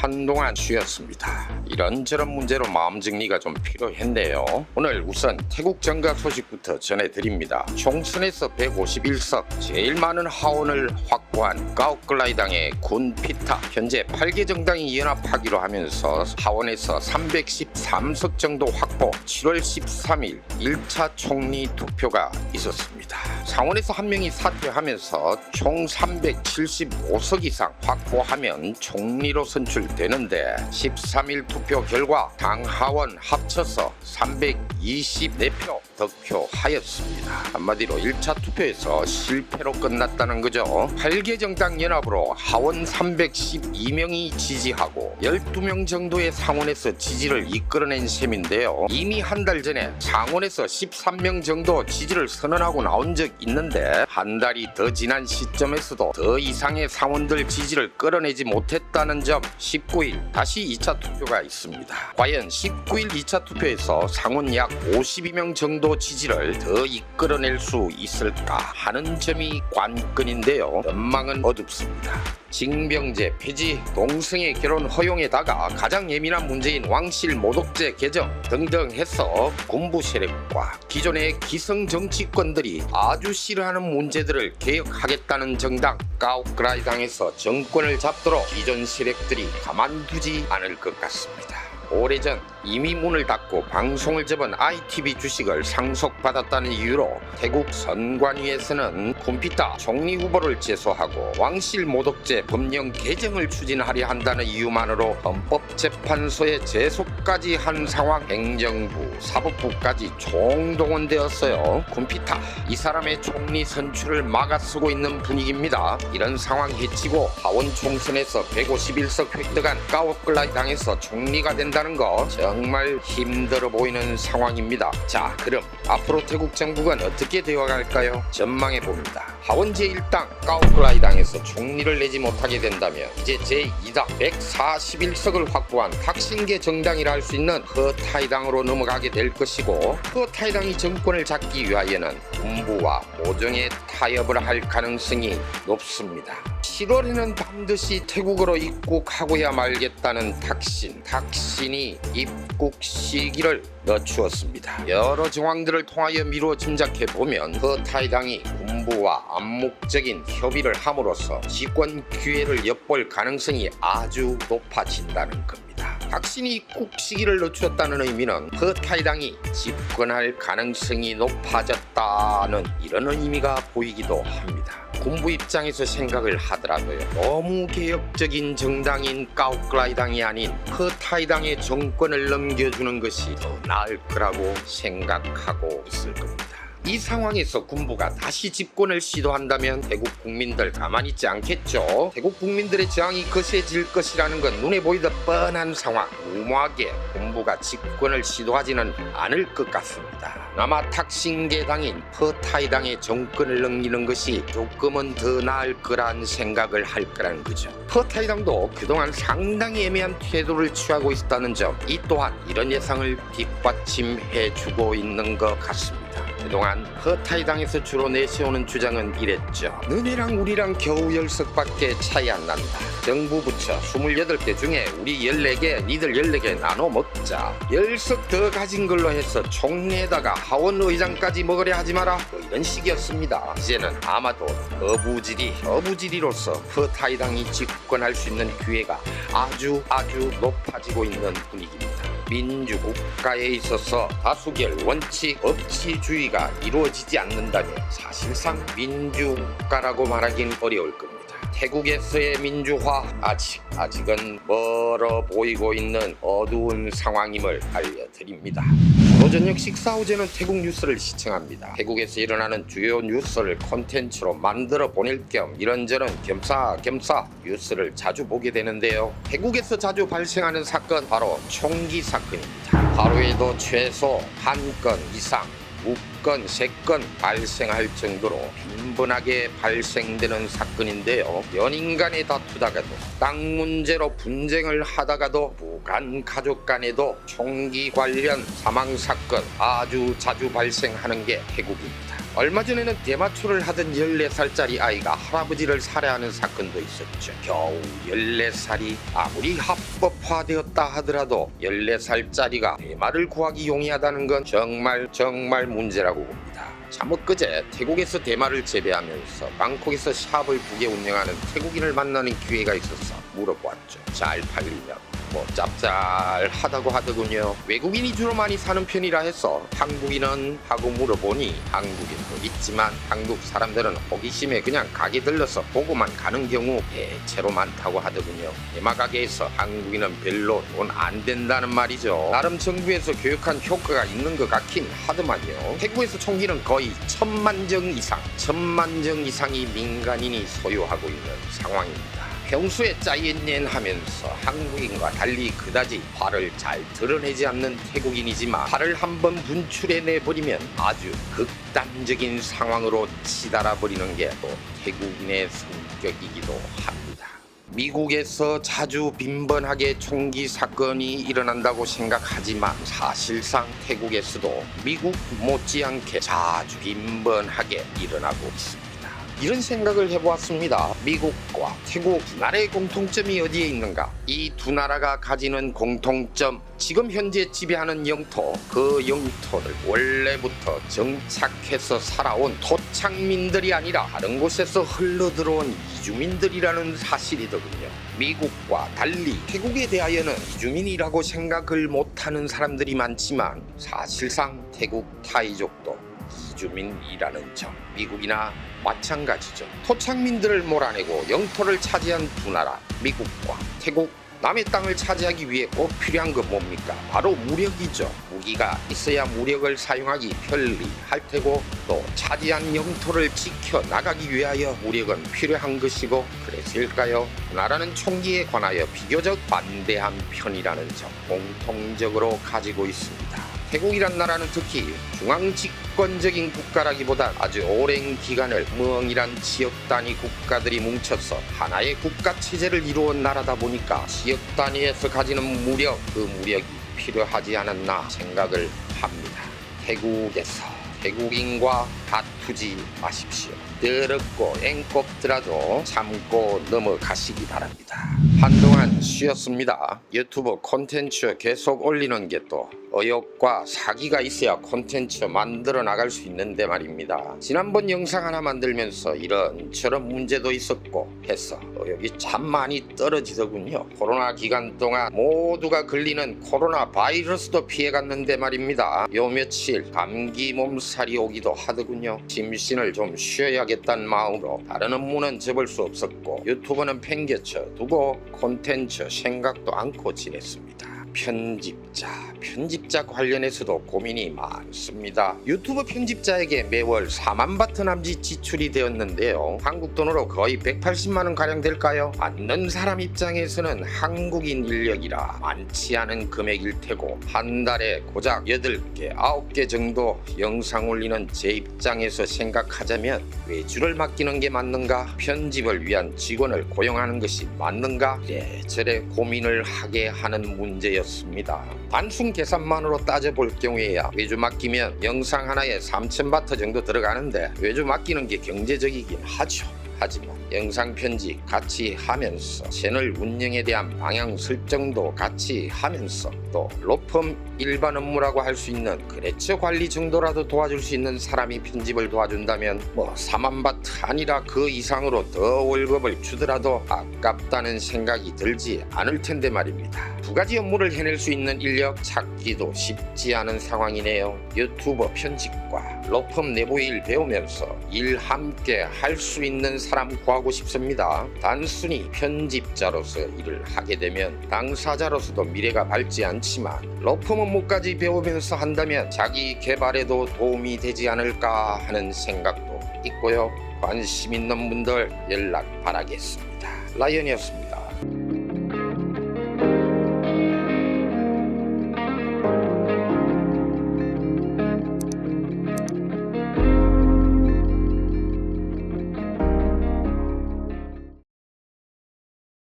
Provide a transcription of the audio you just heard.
한동안 쉬었습니다. 이런저런 문제로 마음 정리가 좀 필요했네요. 오늘 우선 태국 정가 소식부터 전해드립니다. 총선에서 151석, 제일 많은 하원을 확보한 까오클라이당의 군 피타, 현재 8개 정당이 연합하기로 하면서 하원에서 313석 정도 확보. 7월 13일 1차 총리 투표가 있었습니다. 상원에서 한 명이 사퇴하면서 총 375석 이상 확보하면 총리로 선출되는데 13일 투표 결과 당 하원 합쳐서 324표 득표하였습니다. 한마디로 1차 투표에서 실패로 끝났다는 거죠. 8개 정당 연합으로 하원 312명이 지지하고 12명 정도의 상원에서 지지를 이끌어낸 셈인데요. 이미 한 달 전에 상원에서 13명 정도 지지를 선언하고 나온 적 있는데 한 달이 더 지난 시점에서도 더 이상의 상원들 지지를 끌어내지 못했다는 점. 19일 다시 2차 투표가 있습니다. 과연 19일 2차 투표에서 상원 약 52명 정도 지지를 더 이끌어낼 수 있을까 하는 점이 관건인데요. 전망은 어둡습니다. 징병제 폐지, 동성애 결혼 허용에다가 가장 예민한 문제인 왕실 모독죄 개정 등등 해서 군부 세력과 기존의 기성 정치권들이 아주 싫어하는 문제들을 개혁하겠다는 정당 까오크라이당에서 정권을 잡도록 기존 세력들이 가만두지 않을 것 같습니다. 오래전 이미 문을 닫고 방송을 접은 ITV 주식을 상속받았다는 이유로 태국 선관위에서는 군피타 총리 후보를 제소하고 왕실 모독죄 법령 개정을 추진하려 한다는 이유만으로 헌법재판소에 제소까지 한 상황. 행정부, 사법부까지 총동원되었어요. 군피타, 이 사람의 총리 선출을 막아쓰고 있는 분위기입니다. 이런 상황 해치고 하원 총선에서 151석 획득한 까오클라이당에서 총리가 된다는 거 정말 힘들어 보이는 상황입니다. 자, 그럼 앞으로 태국 정국은 어떻게 되어갈까요? 전망해 봅니다. 하원 제1당 까오클라이당에서 총리를 내지 못하게 된다면 이제 제2당 141석을 확보한 탁신계 정당이라 할 수 있는 허타이당으로 넘어가게 될 것이고, 허타이당이 정권을 잡기 위하여는 군부와 모정의 타협을 할 가능성이 높습니다. 7월에는 반드시 태국으로 입국하고야 말겠다는 탁신이 입국 시기를 늦추었습니다. 여러 정황들을 통하여 미루어 짐작해보면 허타이당이 군부와 암묵적인 협의를 함으로써 집권 기회를 엿볼 가능성이 아주 높아진다는 겁니다. 탁신이 입국 시기를 늦추었다는 의미는 허타이당이 집권할 가능성이 높아졌다는 이런 의미가 보이기도 합니다. 군부 입장에서 생각을 하더라도요, 너무 개혁적인 정당인 까오클라이당이 아닌 허타이당의 정권을 넘겨주는 것이 더 나을 거라고 생각하고 있을 겁니다. 이 상황에서 군부가 다시 집권을 시도한다면 태국 국민들 가만히 있지 않겠죠. 태국 국민들의 저항이 거세질 것이라는 건 눈에 보이듯 뻔한 상황. 무모하게 군부가 집권을 시도하지는 않을 것 같습니다. 아마 탁신계당인 허타이당의 정권을 넘기는 것이 조금은 더 나을 거란 생각을 할 거라는 거죠. 허타이당도 그동안 상당히 애매한 태도를 취하고 있었다는 점, 이 또한 이런 예상을 뒷받침해주고 있는 것 같습니다. 그동안 허타이당에서 주로 내세우는 주장은 이랬죠. 너네랑 우리랑 겨우 10석밖에 차이 안 난다. 정부 부처 28개 중에 우리 14개, 니들 14개 나눠 먹자. 10석 더 가진 걸로 해서 총리에다가 하원 의장까지 먹으려 하지 마라. 뭐 이런 식이었습니다. 이제는 아마도 어부지리로서 허타이당이 집권할 수 있는 기회가 아주 높아지고 있는 분위기입니다. 민주국가에 있어서 다수결 원칙 법치주의가 이루어지지 않는다면 사실상 민주국가라고 말하긴 어려울 겁니다. 태국에서의 민주화 아직은 멀어 보이고 있는 어두운 상황임을 알려드립니다. 오늘 저녁 식사 후에는 태국 뉴스를 시청합니다. 태국에서 일어나는 주요 뉴스를 콘텐츠로 만들어 보낼 겸 이런저런 겸사겸사 뉴스를 자주 보게 되는데요. 태국에서 자주 발생하는 사건, 바로 총기 사건입니다. 하루에도 최소 1건 이상, 2건, 3건 발생할 정도로 빈번하게 발생되는 사건인데요. 연인 간에 다투다가도, 땅 문제로 분쟁을 하다가도, 부간 가족 간에도 총기 관련 사망 사건 아주 자주 발생하는 게 태국입니다. 얼마 전에는 대마초를 하던 14살짜리 아이가 할아버지를 살해하는 사건도 있었죠. 겨우 14살이 아무리 합법화되었다 하더라도 14살짜리가 대마를 구하기 용이하다는 건 정말 문제라고 봅니다. 참 엊그제 태국에서 대마를 재배하면서 방콕에서 샵을 2개 운영하는 태국인을 만나는 기회가 있어서 물어보았죠. 잘 팔리면 뭐 짭짤하다고 하더군요. 외국인이 주로 많이 사는 편이라 해서 한국인은 하고 물어보니 한국인도 있지만 한국 사람들은 호기심에 그냥 가게 들러서 보고만 가는 경우 대체로 많다고 하더군요. 대마 가게에서 한국인은 별로 돈 안 된다는 말이죠. 나름 정부에서 교육한 효과가 있는 것 같긴 하더만요. 태국에서 총기는 거의 1000만 정 이상이 민간인이 소유하고 있는 상황입니다. 평소에 짜이엔옌 하면서 한국인과 달리 그다지 화를 잘 드러내지 않는 태국인이지만 화를 한번 분출해내버리면 아주 극단적인 상황으로 치달아버리는 게 또 태국인의 성격이기도 합니다. 미국에서 자주 빈번하게 총기 사건이 일어난다고 생각하지만 사실상 태국에서도 미국 못지않게 자주 빈번하게 일어나고 있습니다. 이런 생각을 해보았습니다. 미국과 태국 두 나라의 공통점이 어디에 있는가? 이 두 나라가 가지는 공통점, 지금 현재 지배하는 영토, 그 영토를 원래부터 정착해서 살아온 토착민들이 아니라 다른 곳에서 흘러들어온 이주민들이라는 사실이더군요. 미국과 달리 태국에 대하여는 이주민이라고 생각을 못하는 사람들이 많지만 사실상 태국 타이족도 이주민이라는 점, 미국이나 마찬가지죠. 토착민들을 몰아내고 영토를 차지한 두 나라, 미국과 태국, 남의 땅을 차지하기 위해 꼭 필요한 건 뭡니까? 바로 무력이죠. 무기가 있어야 무력을 사용하기 편리할 테고 또 차지한 영토를 지켜나가기 위하여 무력은 필요한 것이고 그래서일까요? 나라는 총기에 관하여 비교적 반대한 편이라는 점 공통적으로 가지고 있습니다. 태국이란 나라는 특히 중앙집권적인 국가라기보단 아주 오랜 기간을 멍이란 지역 단위 국가들이 뭉쳐서 하나의 국가 체제를 이루어온 나라다 보니까 지역 단위에서 가지는 무력, 그 무력이 필요하지 않았나 생각을 합니다. 태국에서 태국인과 다투지 마십시오. 더럽고 앵꼽더라도 참고 넘어가시기 바랍니다. 한동안 쉬었습니다. 유튜브 콘텐츠 계속 올리는 게 또 의욕과 사기가 있어야 콘텐츠 만들어 나갈 수 있는데 말입니다. 지난번 영상 하나 만들면서 이런저런 문제도 있었고 해서 의욕이 참 많이 떨어지더군요. 코로나 기간 동안 모두가 걸리는 코로나 바이러스도 피해갔는데 말입니다. 요 며칠 감기 몸살이 오기도 하더군요. 심신을 좀 쉬어야겠다는 마음으로 다른 업무는 접을 수 없었고 유튜브는 팽개쳐 두고 콘텐츠 생각도 않고 지냈습니다. 편집자 관련해서도 고민이 많습니다. 유튜브 편집자에게 매월 4만 바트 남짓 지출이 되었는데요. 한국 돈으로 거의 180만 원 가량 될까요? 받는 사람 입장에서는 한국인 인력이라 많지 않은 금액일 테고 한 달에 고작 8개, 9개 정도 영상 올리는 제 입장에서 생각하자면 외주를 맡기는 게 맞는가? 편집을 위한 직원을 고용하는 것이 맞는가? 이래저래 고민을 하게 하는 문제였습니다. 단순 계산만으로 따져볼 경우에야 외주 맡기면 영상 하나에 3,000바트 정도 들어가는데 외주 맡기는 게 경제적이긴 하죠. 하지만 영상 편집 같이 하면서 채널 운영에 대한 방향 설정도 같이 하면서 또 로펌 일반 업무라고 할 수 있는 거래처 관리 정도라도 도와줄 수 있는 사람이 편집을 도와준다면 4만 바트 아니라 그 이상으로 더 월급을 주더라도 아깝다는 생각이 들지 않을 텐데 말입니다. 두 가지 업무를 해낼 수 있는 인력 찾기도 쉽지 않은 상황이네요. 유튜버 편집과 로펌 내부 일 배우면서 일 함께 할 수 있는 사람 구하고 싶습니다. 단순히 편집자로서 일을 하게 되면 당사자로서도 미래가 밝지 않지만 로펌 업무까지 배우면서 한다면 자기 개발에도 도움이 되지 않을까 하는 생각도 있고요. 관심 있는 분들 연락 바라겠습니다. 라이언이었습니다.